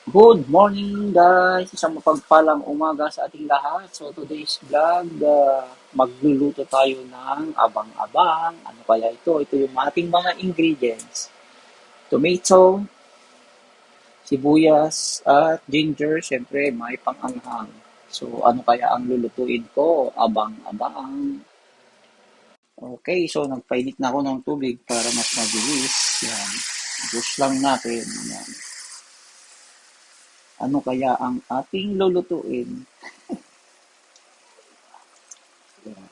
Good morning guys! Isang mapagpalang umaga sa ating lahat. So today's vlog, magluluto tayo ng abang-abang. Ano kaya ito? Ito yung ating mga ingredients. Tomato, sibuyas, at ginger. Siyempre may pang-anghang. So ano kaya ang lulutuin ko? Abang-abang. Okay, so nagpainit na ako ng tubig para mas mabilis. Yan. Juice lang natin. Yan. Ano kaya ang ating lulutuin? Yan.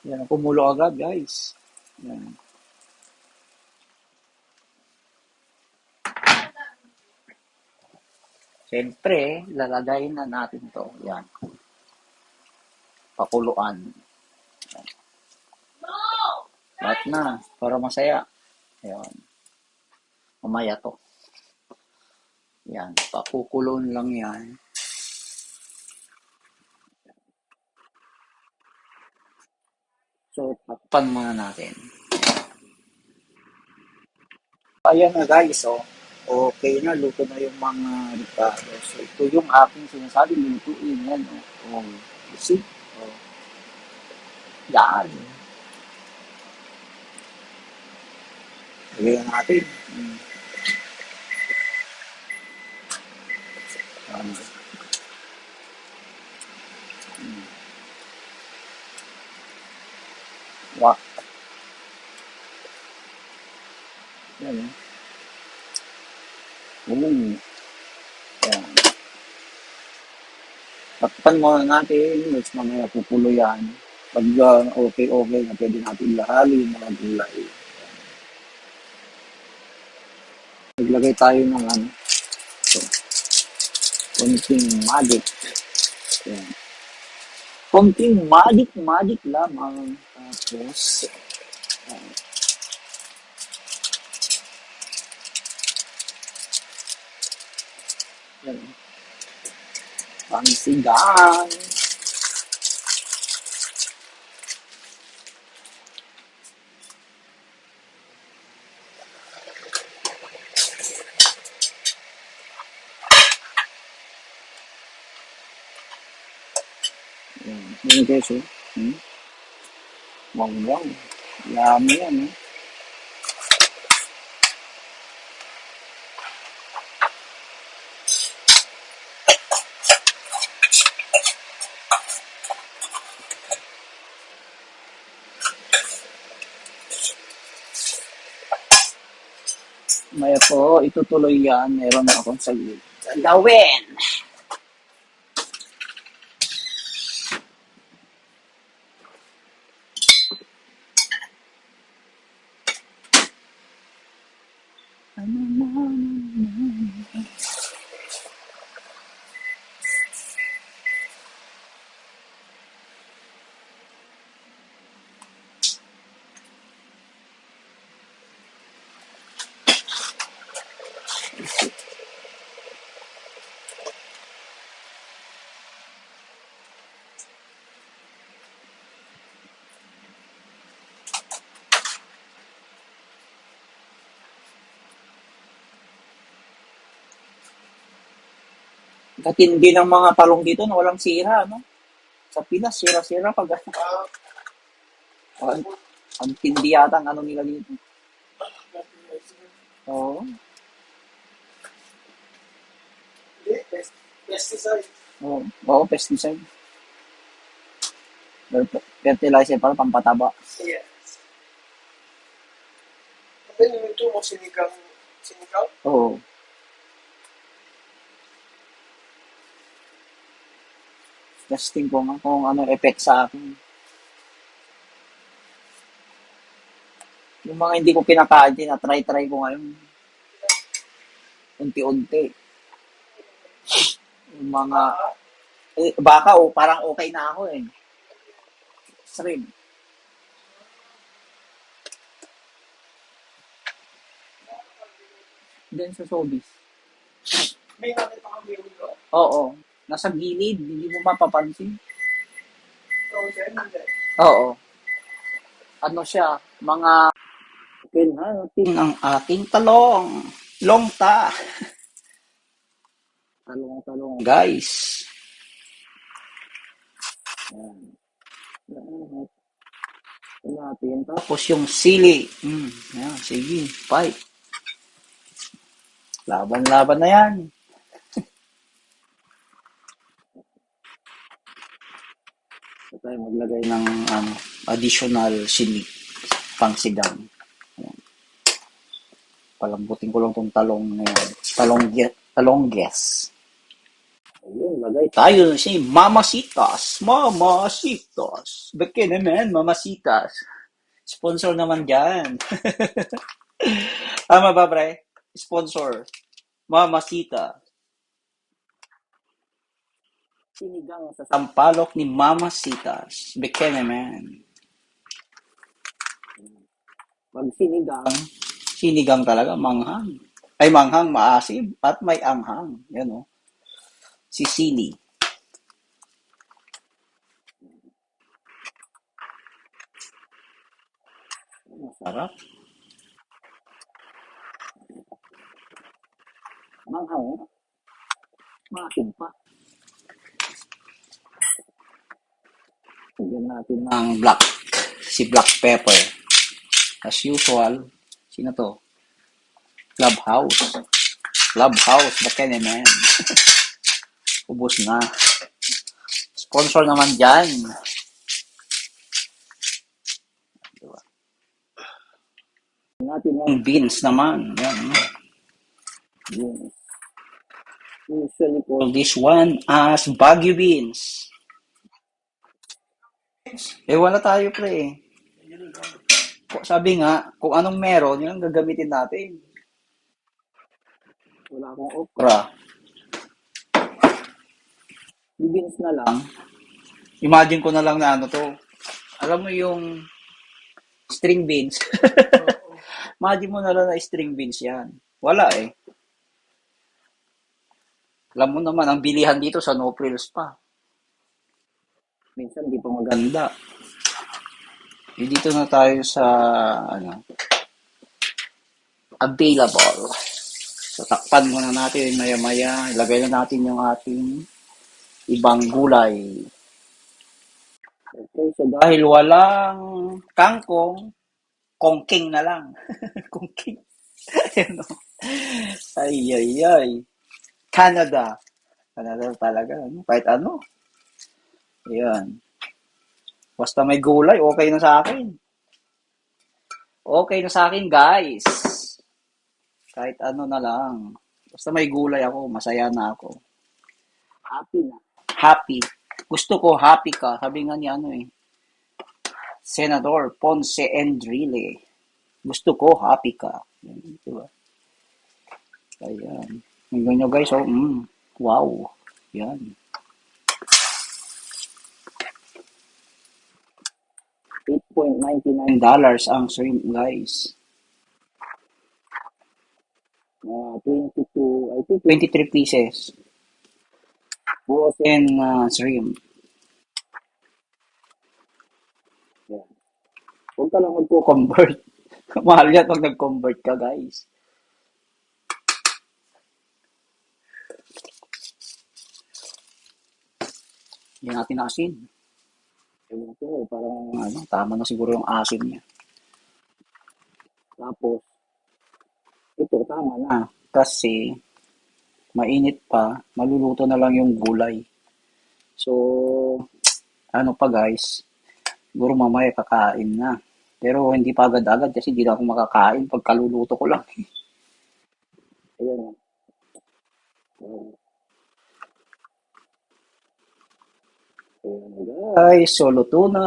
Yan, kumulo agad, guys. Yan. Siyempre, lalagayin na natin to. Yan, pakuluan. Yan. Lahat na, para masaya. Yan, mamaya to. Yan, pakukulon lang yan. So, takpan muna natin. Ayan na guys, oh. Okay na, luto na yung mga ricado. So, ito yung aking sinasabi, lutuin yan, oh. Oh, you see? Oh, yan. Lagyan natin. Yan. Wa. Yan, eh. Yan. Takpan muna natin, which mamaya pupulo yan. Pag okay na pwede natin lahalin mga gulay. Naglagay tayo ng ano, so, konting magic. Yan. Konting magic lamang. Tapos, yan. Yan. Pangsigang. Yan. Yan guys, oh. Wow. Yummy yan, eh. Maya po, itutuloy yan. Meron na akong saglit. Gawin! Katindi ng mga talong dito na walang sira, no? Sa Pinas, sira-sira pag ang, ang tindi yata ang ano nila dito. Oo. Pesticide. Oo, oo, pesticide. Fertilizer para pampataba. Yes. Then ito mo sinigang. Oo. Testing ko nga kung ano effect sa akin. Yung mga hindi ko kinakain, try ko ngayon. Unti-unti. Yung mga, baka parang okay na ako eh. Shrimp. Then sa showbiz. May nakita kami yung Oo. Nasa gilid, hindi mo mapapansin. frozen. Oo. Ano siya, mga... Okay na natin ang ating talong. Longta. Talong-talong. Guys. Yan. Yan. Natin. Tapos yung sili. Yan, sige. Fight. Laban-laban na yan. So tayo maglagay ng additional sili pang sigang. Ayan. Palambutin ko lang tong talong na yan. Talongges. Ayun, lagay tayo si Mamasitas. Mamasitas. Bakit naman, Mamasitas? Sponsor naman dyan. Tama ba, pre? Sponsor. Mamasita. Sinigang sa sampalok ni Mamasitas. Bakit naman? Pag sinigang talaga, manghang. Ay, manghang, maasim, at may anghang. Yan o. Sisili. Masarap. Manghang. Maasim pa. Lagyan natin ng si black pepper. As usual, sino to? Clubhouse. Clubhouse, bakit naman? Ubus na. Sponsor naman dyan. Diba? Natin yung beans naman. Yan. Beans. Usually call this one as Baguio beans. Wala tayo pre. Sabi nga, kung anong meron, yun ang gagamitin natin. Wala akong okra. Beans na lang. Imagine ko na lang na ano to. Alam mo yung string beans. Imagine mo na lang na string beans yan. Wala eh. Alam mo naman, ang bilihan dito sa no frills pa. Minsan di pa maganda. Dito na tayo sa available. So, takpan muna natin maya-maya. Ilagay na natin yung ating ibang gulay. Okay, so dahil walang kangkong, kongking na lang. Kongking. Ayan o. Ay. Canada. Canada talaga. Kahit ano. Ayan. Basta may gulay, okay na sa akin. Okay na sa akin, guys. Kahit ano na lang. Basta may gulay ako, masaya na ako. Happy na. Happy. Gusto ko happy ka. Sabi nga ni Senador Ponce Enrile. Gusto ko happy ka. Diba? Ayan. Hanggang nyo guys, wow. Yan. $8.99 ang shrimp, guys. 23 pieces. Frozen shrimp. Yan. Huwag ka lang magko-convert. Mahal yan pag nag-convert ka, guys. Yan natin asin. Ewan ko, parang tama na siguro yung asin niya. Tapos, ito, tama na. Kasi, mainit pa, maluluto na lang yung gulay. So, ano pa guys, siguro mamaya kakain na. Pero hindi pa agad-agad kasi hindi na ako makakain pag kaluluto ko lang. Ayan. Ayan guys, so luto na.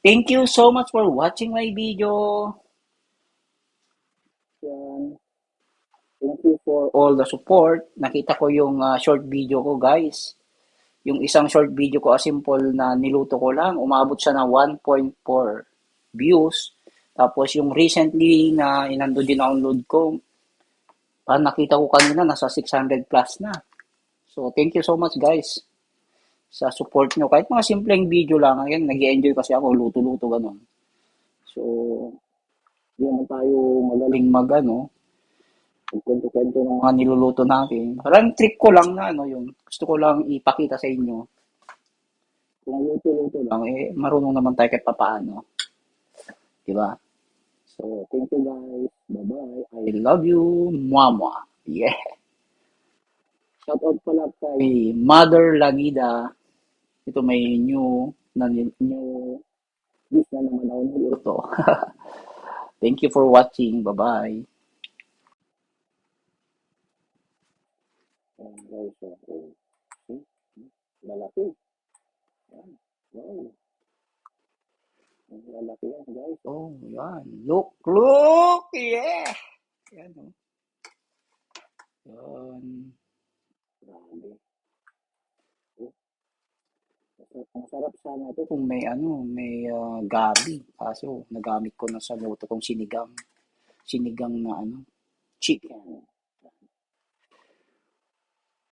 Thank you so much for watching my video. Yan. Thank you for all the support. Nakita ko yung short video ko guys. Yung isang short video ko, simple na niluto ko lang, umabot siya ng 1.4 views. Tapos yung recently na download ko, nakita ko kanina, nasa 600 plus na. So, thank you so much guys sa support nyo. Kahit mga simpleng video lang, ayan, nag-enjoy kasi ako, luto-luto, ganun. So, hindi naman tayo magaling Kwento-kwento ng mga niluluto natin. Parang trick ko lang na ano yung gusto ko lang ipakita sa inyo. Kung luto-luto lang, eh, marunong naman tayo kahit papaano. Di ba? So, thank you guys. Bye-bye. I love you. Mama. Yeah. Shout out pala kay Mother Lanida. Ito may new dish na naman ako niluto. Thank you for watching. Bye-bye. Ayan, guys, okay. See? Lalaki. Ayan. Wow. Ang lalaki yan, guys. Oh, yan. Look, look! Yeah! Yan, oh. Yan. Grabe. Oh, ang sarap sana ito kung may ano, may gabi. Kaso, nagamit ko na sa luto kong sinigang. Sinigang na ano, chicken.